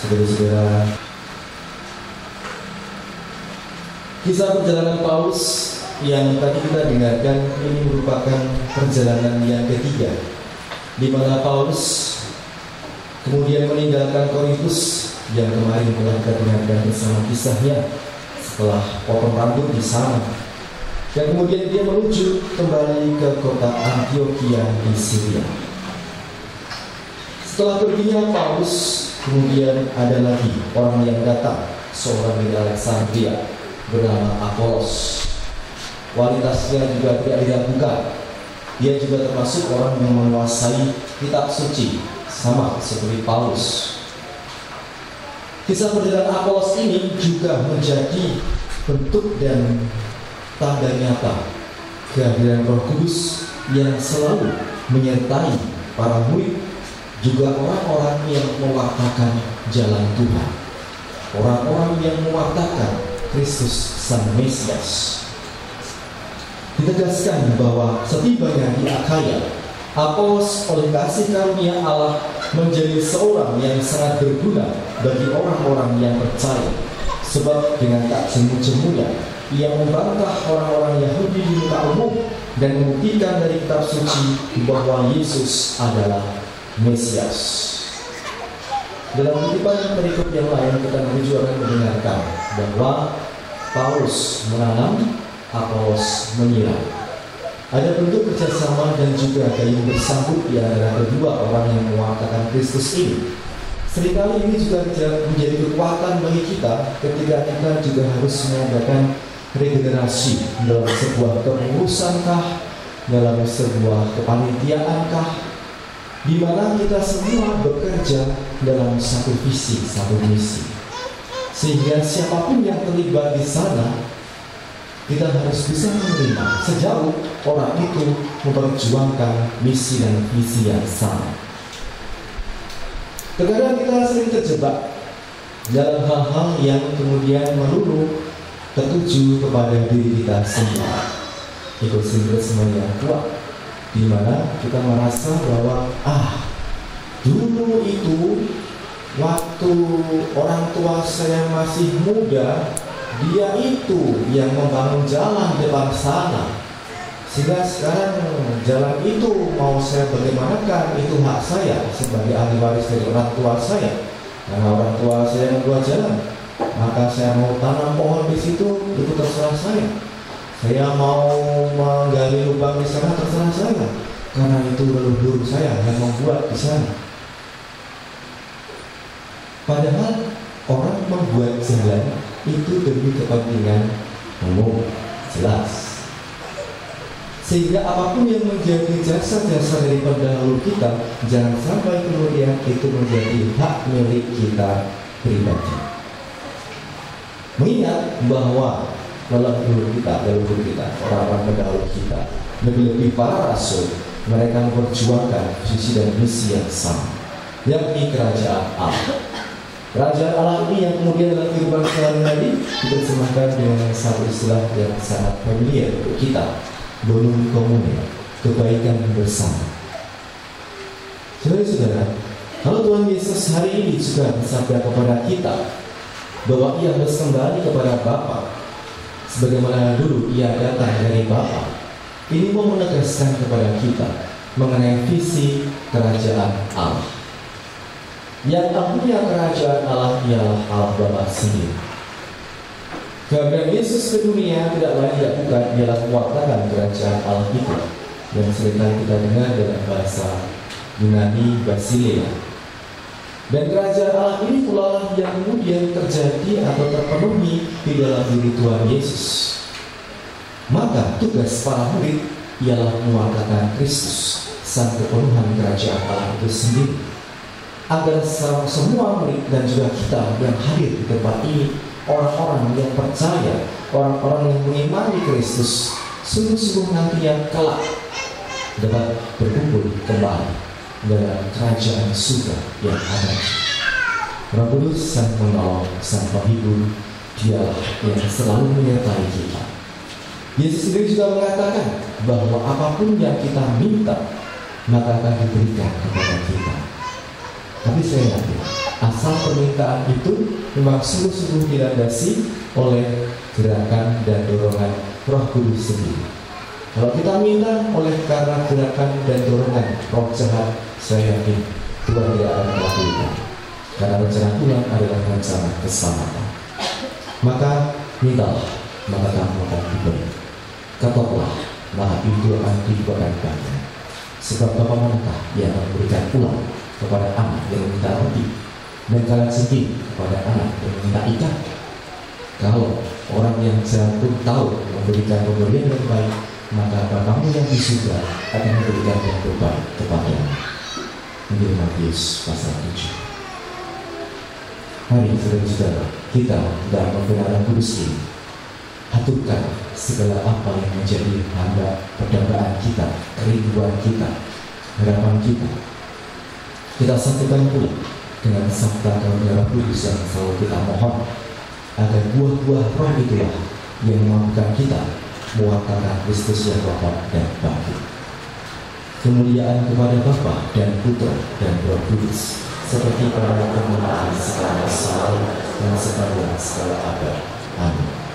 Saudara-saudara, kisah perjalanan Paulus yang tadi kita dengarkan ini merupakan perjalanan yang ketiga, di mana Paulus kemudian meninggalkan Korintus yang kemarin telah kita dengarkan bersama kisahnya setelah potong rambut di sana, dan kemudian dia menuju kembali ke kota Antioquia di Syria. Setelah perginya Paulus, kemudian ada lagi orang yang datang, seorang dari Alexandria bernama Apolos. Kualitasnya juga tidak diragukan. Dia juga termasuk orang yang menguasai kitab suci, sama seperti Paulus. Kisah perjalanan Apolos ini juga menjadi bentuk dan tanda nyata kehadiran Roh Kudus yang selalu menyertai para murid, juga orang-orang yang mewartakan jalan Tuhan, orang-orang yang mewartakan Kristus Sang Mesias. Ditegaskan bahwa setibanya di Akhaya, Apolos oleh kasih karunia Allah menjadi seorang yang sangat berguna bagi orang-orang yang percaya, sebab dengan tak jemu-jemunya ia membantah orang-orang Yahudi di muka umum dan membuktikan dari kitab suci bahwa Yesus adalah Mesias. Dalam kutipan berikut yang lain kita juga akan mendengarkan bahwa Paulus menanam, Apolos menyiram. Ada bentuk kerjasama dan juga gayung bersambut di antara kedua orang yang mewartakan Kristus ini. Seringkali ini juga menjadi kekuatan bagi kita ketika kita juga harus mengadakan regenerasi dalam sebuah kepengurusankah, dalam sebuah kepanitiaankah, di mana kita semua bekerja dalam satu visi, satu misi. Sehingga siapapun yang terlibat di sana, kita harus bisa menerima sejauh orang itu memperjuangkan misi dan visi yang sama. Terkadang kita sering terjebak dalam hal-hal yang kemudian melulu tertuju kepada diri kita sendiri, egosentrisme yang kuat, di mana kita merasa bahwa dulu itu waktu orang tua saya masih muda, dia itu yang membangun jalan di depan sana, sehingga sekarang jalan itu mau saya bagaimanakan, itu hak saya sebagai ahli waris dari orang tua saya. Karena orang tua saya yang buat jalan, maka saya mau tanam pohon di situ, itu terserah saya. Saya mau menggali lubang di sana, terserah saya, karena itu leluhur saya yang membuat di sana. Padahal orang membuat jalan itu demi kepentingan umum, jelas. Sehingga apapun yang menjadi jasa-jasa dari pendahulu kita, jangan sampai kemudian itu menjadi hak milik kita pribadi. Mengingat bahwa leluhur kita, orang-orang pendahulu kita, lebih-lebih para rasul, mereka memperjuangkan visi dan misi yang sama, yakni kerajaan Allah. Kerajaan Allah ini yang kemudian dalam kehidupan sehari-hari diterjemahkan dengan satu istilah yang sangat familiar untuk kita, bonum commune, kebaikan bersama. Saudara-saudara, kalau Tuhan Yesus hari ini juga bersabda kepada kita bahwa ia harus kembali kepada Bapa, sebagaimana dulu ia datang dari Bapa, ini mau menegaskan kepada kita mengenai visi kerajaan Allah. Yang punya kerajaan Allah ialah Allah Bapa sendiri. Kehadiran Yesus ke dunia tidak lain tidak bukan ialah mewartakan kerajaan Allah itu, yang seringkali kita dengar dalam bahasa Yunani Basileia. Dan kerajaan Allah ini pula yang kemudian terjadi atau terpenuhi di dalam diri Tuhan Yesus. Maka tugas para murid ialah mewartakan Kristus, sang kepenuhan kerajaan Allah itu sendiri, agar semua murid dan juga kita yang hadir di tempat ini, orang-orang yang percaya, orang-orang yang mengimani Kristus, sungguh-sungguh nantinya kelak dapat berkumpul kembali dalam kerajaan surga yang ada. Roh Kudus, Sang Penolong, Sang Penghibur, Dialah yang selalu menyertai kita. Yesus sendiri juga mengatakan bahwa apapun yang kita minta, maka akan diberikan kepada kita. Tapi saya yakin Asal permintaan itu memang sungguh-sungguh dilandasi oleh gerakan dan dorongan Roh Kudus sendiri. Kalau kita minta oleh karena gerakan dan dorongan roh jahat, saya yakin Tuhan tidak akan melakukan. Karena rencana Tuhan adalah rencana keselamatan. Maka mintalah, maka kamu akan diberi. Ketuklah, maka itu akan diberikan banyak. Sebab Bapa manakah yang akan memberikan ulang kepada anak yang meminta roti, dan kalian sendiri kepada anak yang meminta ikan? Kalau orang yang jahat pun tahu memberikan pemberian yang baik, maka Bapamu yang di surga akan memberikan yang terbaik kepadanya. Ini Matius pasal 7. Mari saudara-saudara, kita dalam pembenaran kudus ini aturkan segala apa yang menjadi perdambaan kita, kerinduan kita, harapan kita. Kita satukan pula dengan sabda kebenaran kudus yang selalu kita mohon, agar buah-buah roh itulah yang memampukan kita mewakilkan Kristus yang wafat dan bangkit. Kemuliaan kepada Bapa dan Putra dan Roh Kudus, seperti pada permulaan sekarang selalu dan sepanjang segala abad. Amin.